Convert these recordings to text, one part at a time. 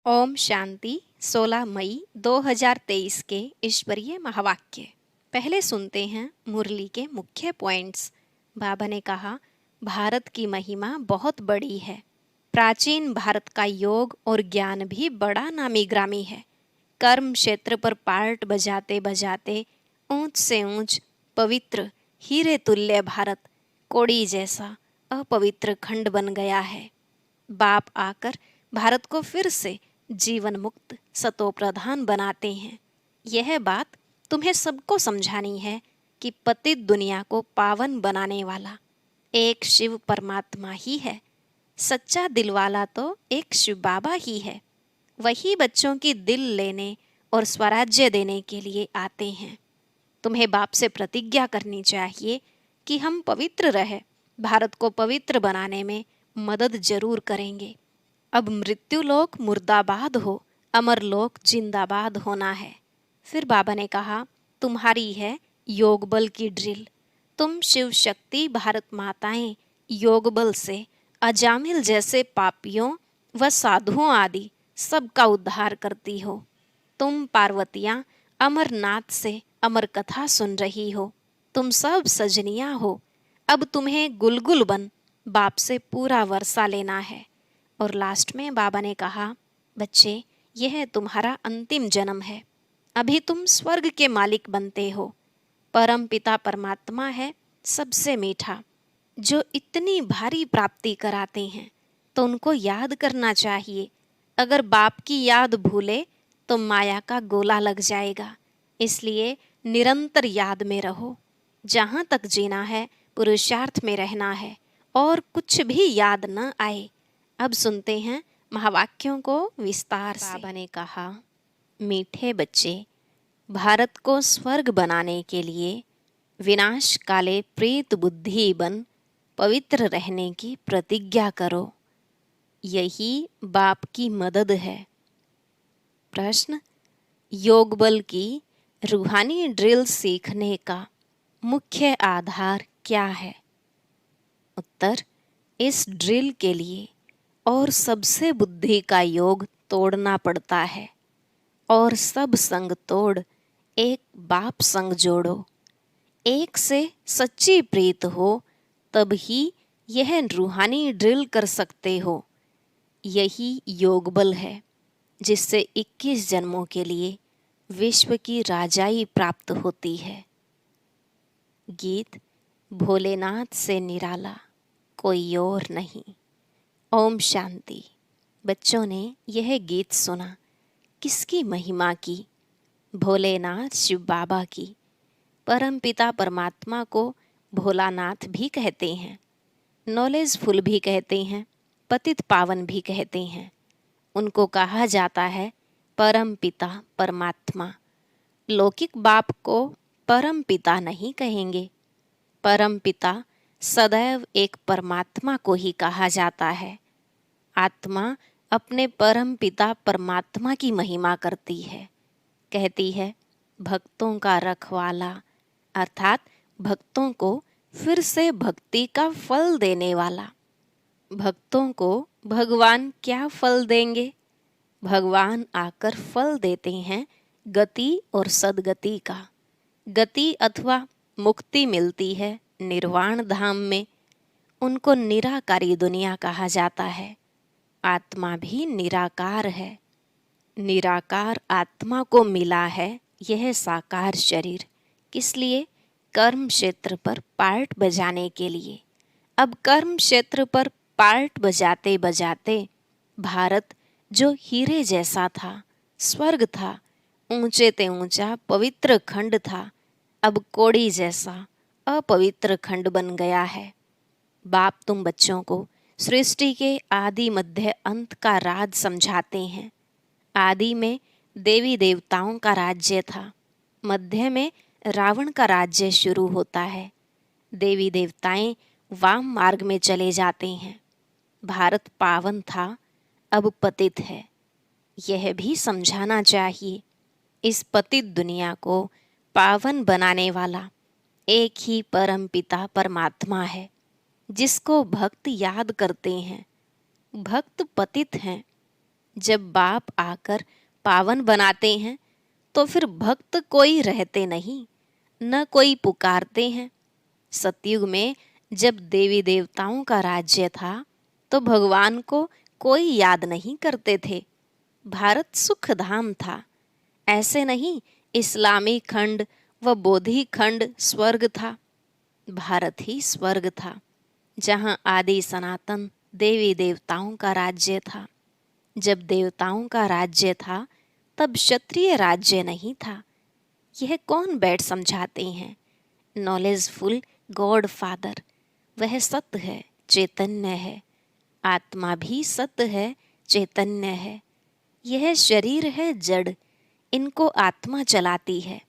ओम शांति 16 मई 2023 के ईश्वरीय महावाक्य। पहले सुनते हैं मुरली के मुख्य पॉइंट्स। बाबा ने कहा, भारत की महिमा बहुत बड़ी है। प्राचीन भारत का योग और ज्ञान भी बड़ा नामी ग्रामी है। कर्म क्षेत्र पर पार्ट बजाते बजाते ऊंच से ऊंच पवित्र हीरे तुल्य भारत कोड़ी जैसा अपवित्र खंड बन गया है। बाप आकर भारत को फिर से जीवन मुक्त सतो प्रधान बनाते हैं। यह बात तुम्हें सबको समझानी है कि पतित दुनिया को पावन बनाने वाला एक शिव परमात्मा ही है। सच्चा दिल वाला तो एक शिव बाबा ही है। वही बच्चों की दिल लेने और स्वराज्य देने के लिए आते हैं। तुम्हें बाप से प्रतिज्ञा करनी चाहिए कि हम पवित्र रहे, भारत को पवित्र बनाने में मदद जरूर करेंगे। अब मृत्युलोक मुर्दाबाद हो, अमर लोक जिंदाबाद होना है। फिर बाबा ने कहा, तुम्हारी है योग बल की ड्रिल। तुम शिव शक्ति भारत माताएं योग बल से अजामिल जैसे पापियों व साधुओं आदि सबका उद्धार करती हो। तुम पार्वतियां अमरनाथ से अमर कथा सुन रही हो। तुम सब सजनियां हो। अब तुम्हें गुलगुल बन बाप से पूरा वर्षा लेना है। और लास्ट में बाबा ने कहा, बच्चे, यह तुम्हारा अंतिम जन्म है। अभी तुम स्वर्ग के मालिक बनते हो। परम पिता परमात्मा है सबसे मीठा, जो इतनी भारी प्राप्ति कराते हैं, तो उनको याद करना चाहिए। अगर बाप की याद भूले तो माया का गोला लग जाएगा। इसलिए निरंतर याद में रहो। जहाँ तक जीना है पुरुषार्थ में रहना है और कुछ भी याद न आए। अब सुनते हैं महावाक्यों को विस्तार से। बाबा ने कहा, मीठे बच्चे, भारत को स्वर्ग बनाने के लिए विनाश काले प्रीत बुद्धि बन पवित्र रहने की प्रतिज्ञा करो। यही बाप की मदद है। प्रश्न, योग बल की रूहानी ड्रिल सीखने का मुख्य आधार क्या है? उत्तर, इस ड्रिल के लिए और सबसे बुद्धि का योग तोड़ना पड़ता है और सब संग तोड़ एक बाप संग जोड़ो। एक से सच्ची प्रीत हो तब ही यह रूहानी ड्रिल कर सकते हो। यही योग बल है जिससे 21 जन्मों के लिए विश्व की राजाई प्राप्त होती है। गीत, भोलेनाथ से निराला कोई और नहीं। ओम शांति। बच्चों ने यह गीत सुना। किसकी महिमा की? भोलेनाथ शिव बाबा की। परम पिता परमात्मा को भोलानाथ भी कहते हैं, नॉलेजफुल भी कहते हैं, पतित पावन भी कहते हैं। उनको कहा जाता है परम पिता परमात्मा। लौकिक बाप को परम पिता नहीं कहेंगे। परम पिता सदैव एक परमात्मा को ही कहा जाता है। आत्मा अपने परम पिता परमात्मा की महिमा करती है। कहती है, भक्तों का रखवाला, अर्थात भक्तों को फिर से भक्ति का फल देने वाला। भक्तों को भगवान क्या फल देंगे? भगवान आकर फल देते हैं गति और सदगति का। गति अथवा मुक्ति मिलती है निर्वाण धाम में। उनको निराकारी दुनिया कहा जाता है। आत्मा भी निराकार है। निराकार आत्मा को मिला है यह साकार शरीर। किस लिए? कर्म क्षेत्र पर पार्ट बजाने के लिए। अब कर्म क्षेत्र पर पार्ट बजाते बजाते भारत जो हीरे जैसा था, स्वर्ग था, ऊंचे ते ऊंचा पवित्र खंड था, अब कोड़ी जैसा अपवित्र खंड बन गया है। बाप तुम बच्चों को सृष्टि के आदि मध्य अंत का राज समझाते हैं। आदि में देवी देवताओं का राज्य था। मध्य में रावण का राज्य शुरू होता है। देवी देवताएं वाम मार्ग में चले जाते हैं। भारत पावन था, अब पतित है। यह भी समझाना चाहिए। इस पतित दुनिया को पावन बनाने वाला एक ही परम पिता परमात्मा है, जिसको भक्त याद करते हैं। भक्त पतित हैं, जब बाप आकर पावन बनाते हैं तो फिर भक्त कोई रहते नहीं, न कोई पुकारते हैं। सतयुग में जब देवी देवताओं का राज्य था तो भगवान को कोई याद नहीं करते थे। भारत सुख धाम था। ऐसे नहीं इस्लामी खंड व बोधि खंड स्वर्ग था, भारत ही स्वर्ग था, जहाँ आदि सनातन देवी देवताओं का राज्य था। जब देवताओं का राज्य था तब क्षत्रिय राज्य नहीं था। यह कौन बैठ समझाते हैं? Knowledgeful God father. वह सत्य है, चैतन्य है। आत्मा भी सत्य है, चैतन्य है। यह शरीर है जड़, इनको आत्मा चलाती है।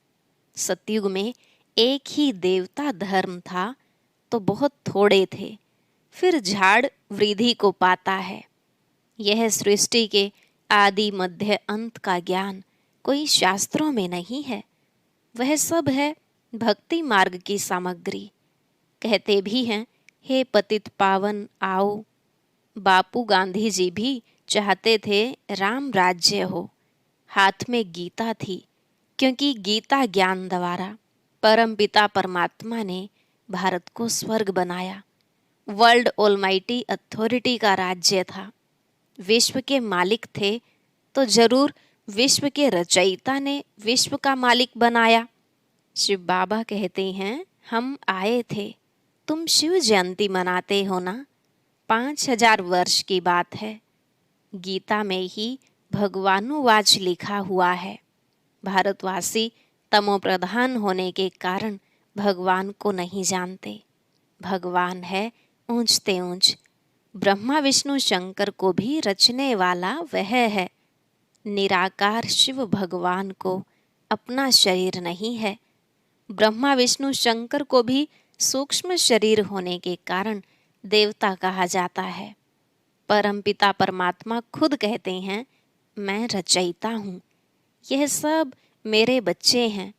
सतयुग में एक ही देवता धर्म था तो बहुत थोड़े थे, फिर झाड़ वृद्धि को पाता है। यह सृष्टि के आदि मध्य अंत का ज्ञान कोई शास्त्रों में नहीं है, वह सब है भक्ति मार्ग की सामग्री। कहते भी हैं, हे पतित पावन आओ। बापू गांधी जी भी चाहते थे राम राज्य हो। हाथ में गीता थी, क्योंकि गीता ज्ञान द्वारा परमपिता परमात्मा ने भारत को स्वर्ग बनाया। वर्ल्ड ऑलमाइटी अथॉरिटी का राज्य था। विश्व के मालिक थे तो जरूर विश्व के रचयिता ने विश्व का मालिक बनाया। शिव बाबा कहते हैं, हम आए थे, तुम शिव जयंती मनाते हो ना। 5000 वर्ष की बात है। गीता में ही भगवानुवाच लिखा हुआ है। भारतवासी तमोप्रधान होने के कारण भगवान को नहीं जानते। भगवान है ऊंचते ऊंच। ब्रह्मा विष्णु शंकर को भी रचने वाला वह है। निराकार शिव भगवान को अपना शरीर नहीं है। ब्रह्मा विष्णु शंकर को भी सूक्ष्म शरीर होने के कारण देवता कहा जाता है। परमपिता परमात्मा खुद कहते हैं, मैं रचयिता हूँ, यह सब मेरे बच्चे हैं।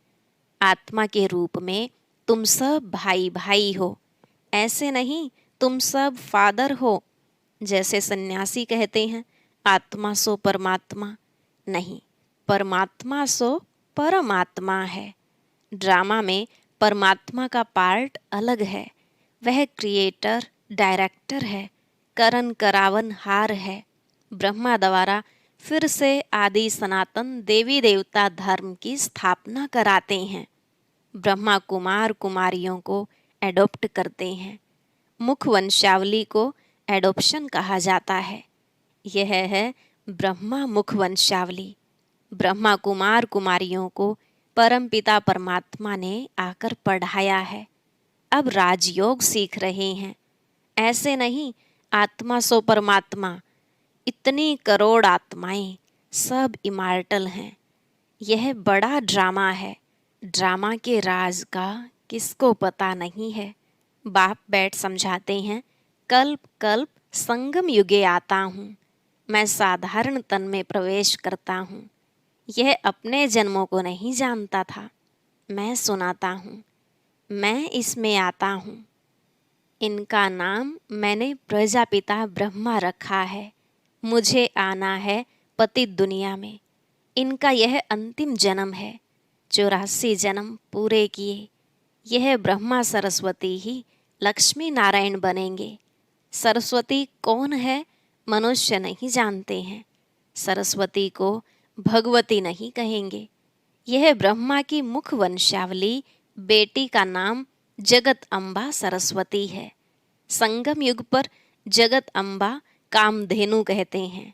आत्मा के रूप में तुम सब भाई भाई हो। ऐसे नहीं तुम सब फादर हो, जैसे सन्यासी कहते हैं आत्मा सो परमात्मा। नहीं, परमात्मा सो परमात्मा है। ड्रामा में परमात्मा का पार्ट अलग है। वह क्रिएटर डायरेक्टर है, करन करावन हार है। ब्रह्मा द्वारा फिर से आदि सनातन देवी देवता धर्म की स्थापना कराते हैं। ब्रह्मा कुमार कुमारियों को एडॉप्ट करते हैं। मुख वंशावली को एडॉप्शन कहा जाता है। यह है ब्रह्मा मुख वंशावली। ब्रह्मा कुमार कुमारियों को परमपिता परमात्मा ने आकर पढ़ाया है। अब राजयोग सीख रहे हैं। ऐसे नहीं आत्मा सो परमात्मा, इतनी करोड़ आत्माएं सब इमॉर्टल हैं। यह बड़ा ड्रामा है। ड्रामा के राज का किसको पता नहीं है। बाप बैठ समझाते हैं, कल्प कल्प संगम युगे आता हूँ। मैं साधारण तन में प्रवेश करता हूँ। यह अपने जन्मों को नहीं जानता था। मैं सुनाता हूँ, मैं इसमें आता हूँ। इनका नाम मैंने प्रजापिता ब्रह्मा रखा है। मुझे आना है पतित दुनिया में। इनका यह अंतिम जन्म है। 84 जन्म पूरे किए। यह ब्रह्मा सरस्वती ही लक्ष्मी नारायण बनेंगे। सरस्वती कौन है मनुष्य नहीं जानते हैं। सरस्वती को भगवती नहीं कहेंगे। यह ब्रह्मा की मुख वंशावली बेटी का नाम जगत अम्बा सरस्वती है। संगम युग पर जगत अम्बा कामधेनु कहते हैं।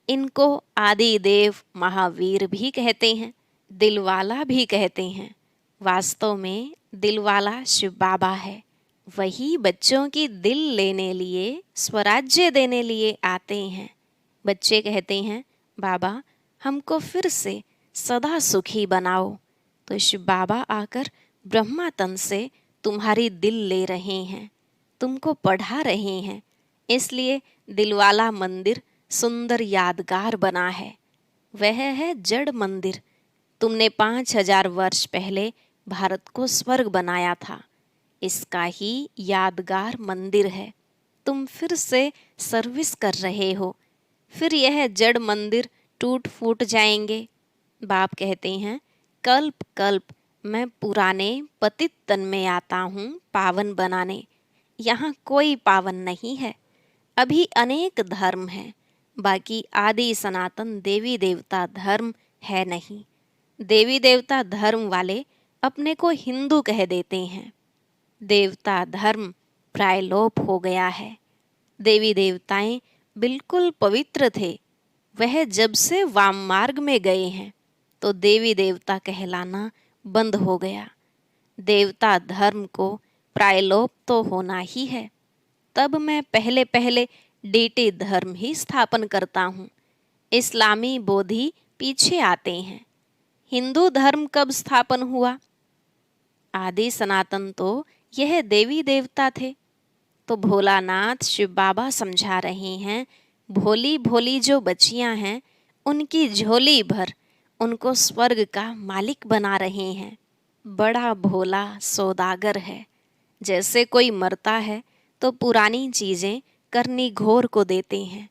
इनको आदि देव महावीर भी कहते हैं, दिलवाला भी कहते हैं। वास्तव में दिलवाला शिव बाबा है। वही बच्चों की दिल लेने लिए, स्वराज्य देने लिए आते हैं। बच्चे कहते हैं, बाबा हमको फिर से सदा सुखी बनाओ। तो शिव बाबा आकर ब्रह्मा तन से तुम्हारी दिल ले रहे हैं, तुमको पढ़ा रहे हैं। इसलिए दिलवाला मंदिर सुंदर यादगार बना है। वह है जड़ मंदिर। तुमने 5000 वर्ष पहले भारत को स्वर्ग बनाया था। इसका ही यादगार मंदिर है। तुम फिर से सर्विस कर रहे हो। फिर यह जड़ मंदिर टूट फूट जाएंगे। बाप कहते हैं, कल्प कल्प मैं पुराने पतित तन में आता हूँ पावन बनाने। यहाँ कोई पावन नहीं है। अभी अनेक धर्म हैं, बाकी आदि सनातन देवी देवता धर्म है नहीं। देवी देवता धर्म वाले अपने को हिंदू कह देते हैं। देवता धर्म प्रायलोप हो गया है। देवी देवताएं बिल्कुल पवित्र थे। वह जब से वाम मार्ग में गए हैं तो देवी देवता कहलाना बंद हो गया। देवता धर्म को प्रायलोप तो होना ही है। तब मैं पहले पहले डीटी धर्म ही स्थापन करता हूँ। इस्लामी बोधि पीछे आते हैं। हिंदू धर्म कब स्थापन हुआ? आदि सनातन तो यह देवी देवता थे। तो भोलानाथ शिव बाबा समझा रहे हैं, भोली भोली जो बच्चियां हैं उनकी झोली भर उनको स्वर्ग का मालिक बना रहे हैं। बड़ा भोला सौदागर है। जैसे कोई मरता है तो पुरानी चीजें करनी घोर को देते हैं।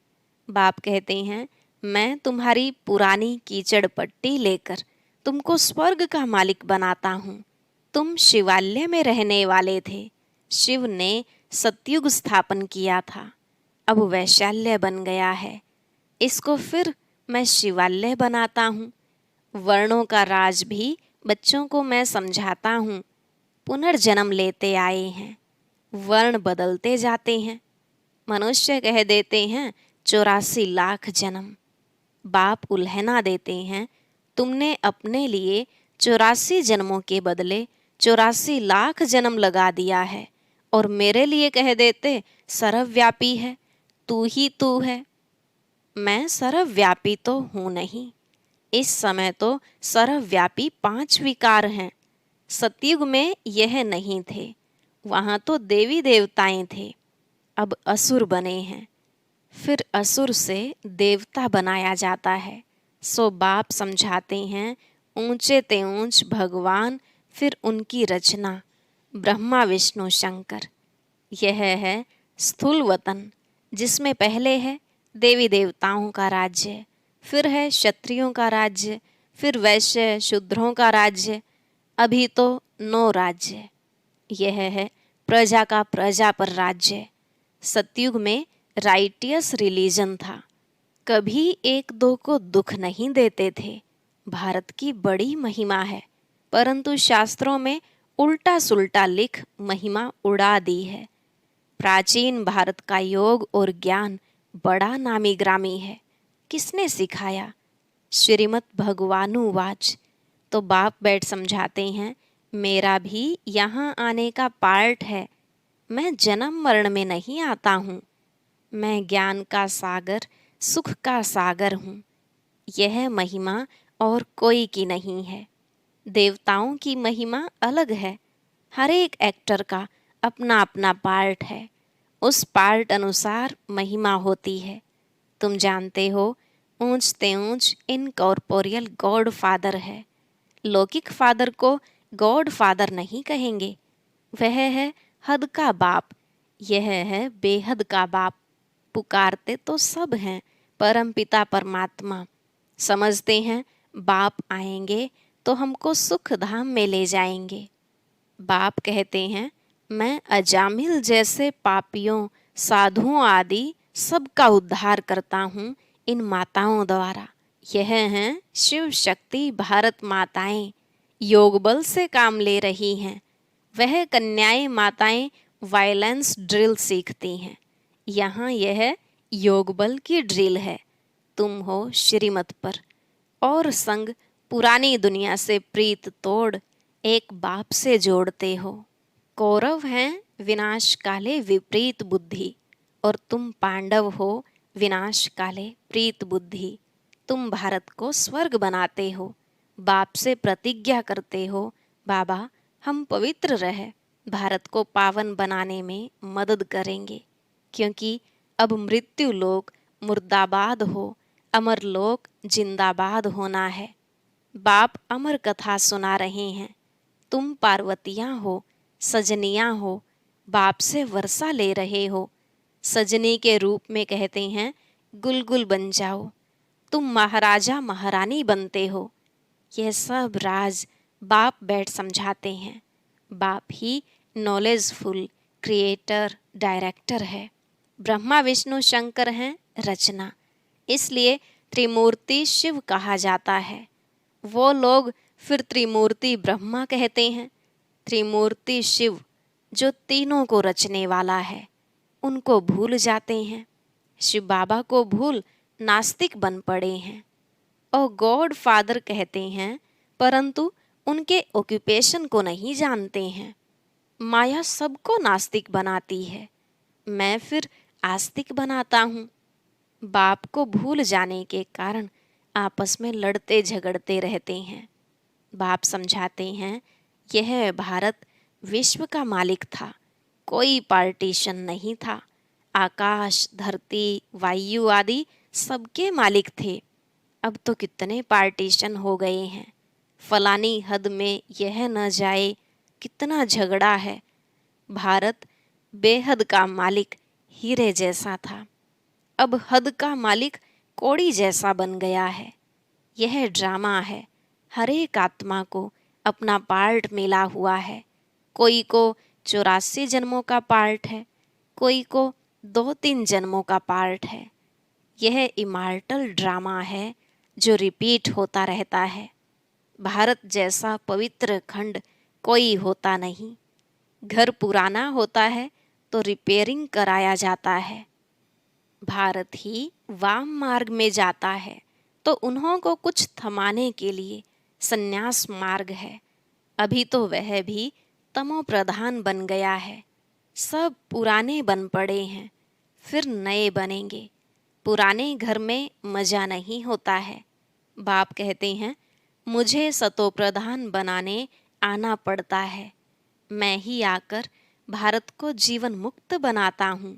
बाप कहते हैं, मैं तुम्हारी पुरानी कीचड़ पट्टी लेकर तुमको स्वर्ग का मालिक बनाता हूँ। तुम शिवालय में रहने वाले थे। शिव ने सतयुग स्थापन किया था। अब वैशाल्य बन गया है। इसको फिर मैं शिवालय बनाता हूँ। वर्णों का राज भी बच्चों को मैं समझाता हूँ। पुनर्जन्म लेते आए हैं, वर्ण बदलते जाते हैं। मनुष्य कह देते हैं 84 लाख जन्म। बाप उल्हना देते हैं, तुमने अपने लिए 84 जन्मों के बदले 84 लाख जन्म लगा दिया है और मेरे लिए कह देते सर्वव्यापी है, तू ही तू है। मैं सर्वव्यापी तो हूँ नहीं। इस समय तो सर्वव्यापी 5 विकार हैं। सतयुग में यह नहीं थे। वहाँ तो देवी देवताएं थे। अब असुर बने हैं। फिर असुर से देवता बनाया जाता है। सो बाप समझाते हैं, ऊंचे ते ऊंच भगवान, फिर उनकी रचना ब्रह्मा विष्णु शंकर। यह है स्थूल वतन, जिसमें पहले है देवी देवताओं का राज्य, फिर है क्षत्रियों का राज्य, फिर वैश्य शूद्रों का राज्य। अभी तो 9 राज्य। यह है प्रजा का प्रजा पर राज्य। सतयुग में राइटियस रिलीजन था। कभी एक दो को दुख नहीं देते थे। भारत की बड़ी महिमा है, परंतु शास्त्रों में उल्टा सुल्टा लिख महिमा उड़ा दी है। प्राचीन भारत का योग और ज्ञान बड़ा नामी ग्रामी है। किसने सिखाया? श्रीमद् भगवानुवाच। तो बाप बैठ समझाते हैं, मेरा भी यहाँ आने का पार्ट है। मैं जन्म मरण में नहीं आता हूँ। मैं ज्ञान का सागर, सुख का सागर हूँ। यह महिमा और कोई की नहीं है। देवताओं की महिमा अलग है। हर एक एक्टर का अपना अपना पार्ट है। उस पार्ट अनुसार महिमा होती है। तुम जानते हो, ऊंच ते ऊंच इनकॉर्पोरियल गॉड फादर है। लौकिक फादर को गॉड फादर नहीं कहेंगे। वह है हद का बाप। यह है बेहद का बाप। पुकारते तो सब हैं, परमपिता परमात्मा। समझते हैं बाप आएंगे तो हमको सुख धाम में ले जाएंगे। बाप कहते हैं, मैं अजामिल जैसे पापियों, साधुओं आदि सबका उद्धार करता हूँ इन माताओं द्वारा। यह हैं शिव शक्ति भारत माताएं, योग बल से काम ले रही हैं। वह कन्याएं माताएं वायलेंस ड्रिल सीखती हैं। यहाँ यह योग बल की ड्रिल है। तुम हो श्रीमत पर और संग पुरानी दुनिया से प्रीत तोड़ एक बाप से जोड़ते हो। कौरव हैं विनाश काले विपरीत बुद्धि और तुम पांडव हो विनाश काले प्रीत बुद्धि। तुम भारत को स्वर्ग बनाते हो। बाप से प्रतिज्ञा करते हो, बाबा हम पवित्र रहे, भारत को पावन बनाने में मदद करेंगे। क्योंकि अब मृत्यु लोक मुर्दाबाद हो, अमर लोक जिंदाबाद होना है। बाप अमर कथा सुना रहे हैं। तुम पार्वतियाँ हो, सजनियाँ हो, बाप से वर्षा ले रहे हो। सजनी के रूप में कहते हैं, गुलगुल बन जाओ, तुम महाराजा महारानी बनते हो। यह सब राज बाप बैठ समझाते हैं। बाप ही नॉलेजफुल क्रिएटर डायरेक्टर है। ब्रह्मा विष्णु शंकर हैं रचना, इसलिए त्रिमूर्ति शिव कहा जाता है। वो लोग फिर त्रिमूर्ति ब्रह्मा कहते हैं। त्रिमूर्ति शिव जो तीनों को रचने वाला है, उनको भूल जाते हैं। शिव बाबा को भूल नास्तिक बन पड़े हैं और गॉड फादर कहते हैं, परंतु उनके ऑक्यूपेशन को नहीं जानते हैं। माया सबको नास्तिक बनाती है, मैं फिर आस्तिक बनाता हूँ। बाप को भूल जाने के कारण आपस में लड़ते झगड़ते रहते हैं। बाप समझाते हैं, यह भारत विश्व का मालिक था, कोई पार्टीशन नहीं था। आकाश, धरती, वायु आदि सबके मालिक थे। अब तो कितने पार्टीशन हो गए हैं। फलानी हद में यह न जाए, कितना झगड़ा है। भारत बेहद का मालिक हीरे जैसा था, अब हद का मालिक कौड़ी जैसा बन गया है। यह ड्रामा है। हर एक आत्मा को अपना पार्ट मिला हुआ है। कोई को 84 जन्मों का पार्ट है, कोई को 2-3 जन्मों का पार्ट है। यह इमॉर्टल ड्रामा है जो रिपीट होता रहता है। भारत जैसा पवित्र खंड कोई होता नहीं। घर पुराना होता है तो रिपेयरिंग कराया जाता है। भारत ही वाम मार्ग में जाता है तो उन्हों को कुछ थमाने के लिए संन्यास मार्ग है। अभी तो वह भी तमो प्रधान बन गया है। सब पुराने बन पड़े हैं, फिर नए बनेंगे। पुराने घर में मजा नहीं होता है। बाप कहते हैं, मुझे सतो प्रधान बनाने आना पड़ता है। मैं ही आकर भारत को जीवन मुक्त बनाता हूँ,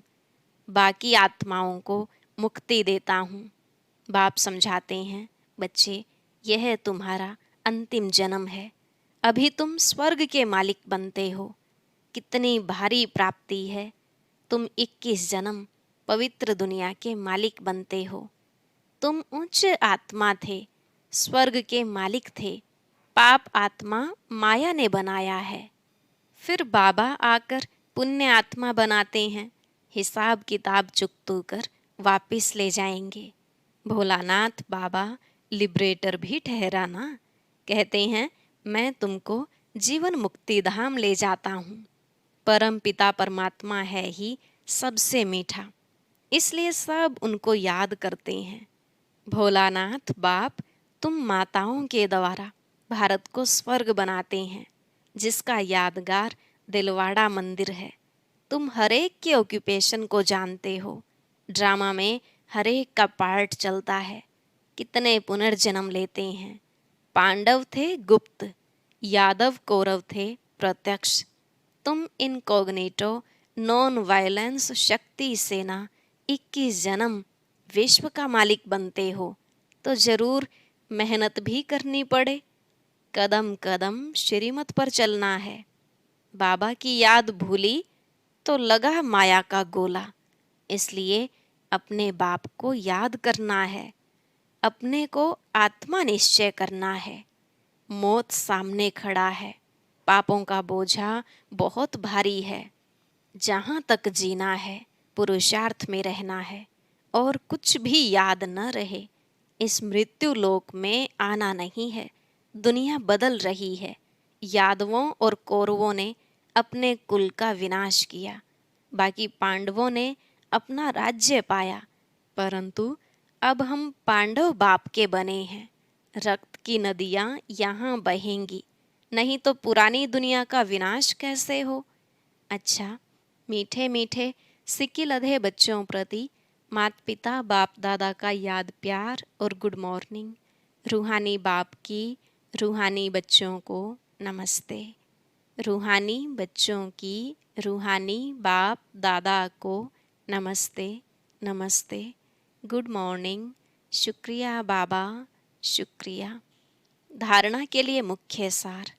बाकी आत्माओं को मुक्ति देता हूँ। बाप समझाते हैं, बच्चे यह तुम्हारा अंतिम जन्म है। अभी तुम स्वर्ग के मालिक बनते हो। कितनी भारी प्राप्ति है। तुम 21 जन्म पवित्र दुनिया के मालिक बनते हो। तुम उच्च आत्मा थे, स्वर्ग के मालिक थे। पाप आत्मा माया ने बनाया है। फिर बाबा आकर पुण्य आत्मा बनाते हैं। हिसाब किताब चुकतू कर वापिस ले जाएंगे। भोलानाथ बाबा लिबरेटर भी ठहरा ना। कहते हैं, मैं तुमको जीवन मुक्ति धाम ले जाता हूँ। परम पिता परमात्मा है ही सबसे मीठा, इसलिए सब उनको याद करते हैं। भोलानाथ बाप तुम माताओं के द्वारा भारत को स्वर्ग बनाते हैं, जिसका यादगार दिलवाड़ा मंदिर है। तुम हरेक के ऑक्यूपेशन को जानते हो। ड्रामा में हरेक का पार्ट चलता है। कितने पुनर्जन्म लेते हैं। पांडव थे गुप्त, यादव कौरव थे प्रत्यक्ष। तुम इनकॉग्निटो नॉन वायलेंस शक्ति सेना 21 जन्म विश्व का मालिक बनते हो, तो जरूर मेहनत भी करनी पड़े। कदम कदम श्रीमत पर चलना है। बाबा की याद भूली तो लगा माया का गोला। इसलिए अपने बाप को याद करना है, अपने को आत्मा निश्चय करना है। मौत सामने खड़ा है, पापों का बोझा बहुत भारी है। जहाँ तक जीना है पुरुषार्थ में रहना है, और कुछ भी याद न रहे। इस मृत्यु लोक में आना नहीं है। दुनिया बदल रही है। यादवों और कौरवों ने अपने कुल का विनाश किया, बाकी पांडवों ने अपना राज्य पाया। परंतु अब हम पांडव बाप के बने हैं। रक्त की नदियाँ यहाँ बहेंगी, नहीं तो पुरानी दुनिया का विनाश कैसे हो। अच्छा, मीठे मीठे सिक्की लधे बच्चों प्रति माता पिता बाप दादा का याद प्यार और गुड मॉर्निंग। रूहानी बाप की रूहानी बच्चों को नमस्ते। रूहानी बच्चों की रूहानी बाप दादा को नमस्ते नमस्ते। Good morning. शुक्रिया बाबा, शुक्रिया। धारणा के लिए मुख्य सार।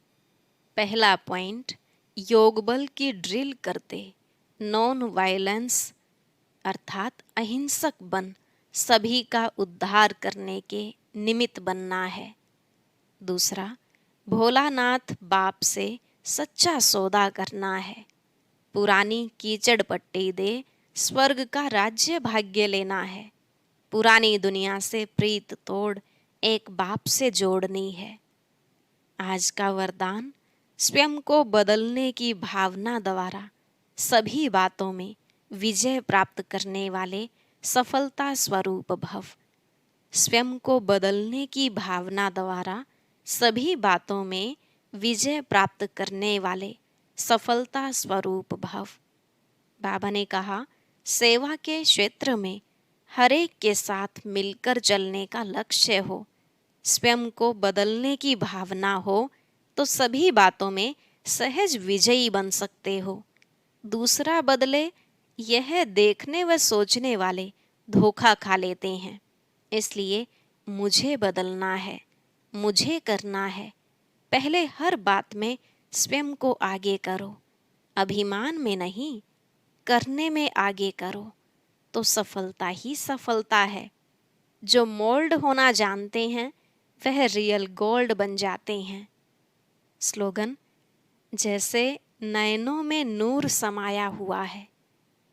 पहला पॉइंट, योग बल की ड्रिल करते नॉन वायलेंस अर्थात अहिंसक बन सभी का उद्धार करने के निमित्त बनना है। दूसरा, भोलानाथ बाप से सच्चा सौदा करना है। पुरानी कीचड़ पट्टी दे स्वर्ग का राज्य भाग्य लेना है। पुरानी दुनिया से प्रीत तोड़ एक बाप से जोड़नी है। आज का वरदान, स्वयं को बदलने की भावना द्वारा सभी बातों में विजय प्राप्त करने वाले सफलता स्वरूप भव। स्वयं को बदलने की भावना द्वारा सभी बातों में विजय प्राप्त करने वाले सफलता स्वरूप भव। बाबा ने कहा, सेवा के क्षेत्र में हर एक के साथ मिलकर चलने का लक्ष्य हो, स्वयं को बदलने की भावना हो तो सभी बातों में सहज विजयी बन सकते हो। दूसरा बदले, यह देखने व सोचने वाले धोखा खा लेते हैं। इसलिए मुझे बदलना है, मुझे करना है। पहले हर बात में स्वयं को आगे करो, अभिमान में नहीं, करने में आगे करो तो सफलता ही सफलता है। जो मोल्ड होना जानते हैं वह रियल गोल्ड बन जाते हैं। स्लोगन, जैसे नयनों में नूर समाया हुआ है,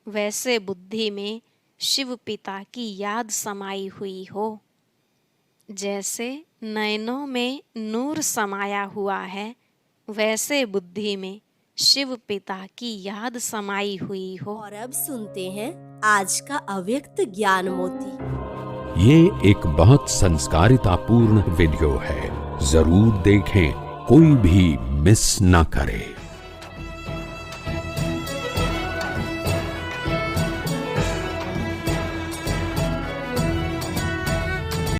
वैसे बुद्धि में शिव पिता की याद समाई हुई हो। जैसे नयनों में नूर समाया हुआ है, वैसे बुद्धि में शिव पिता की याद समाई हुई हो। और अब सुनते हैं आज का अव्यक्त ज्ञान मोती। ये एक बहुत संस्कारितापूर्ण वीडियो है, जरूर देखें, कोई भी मिस ना करे।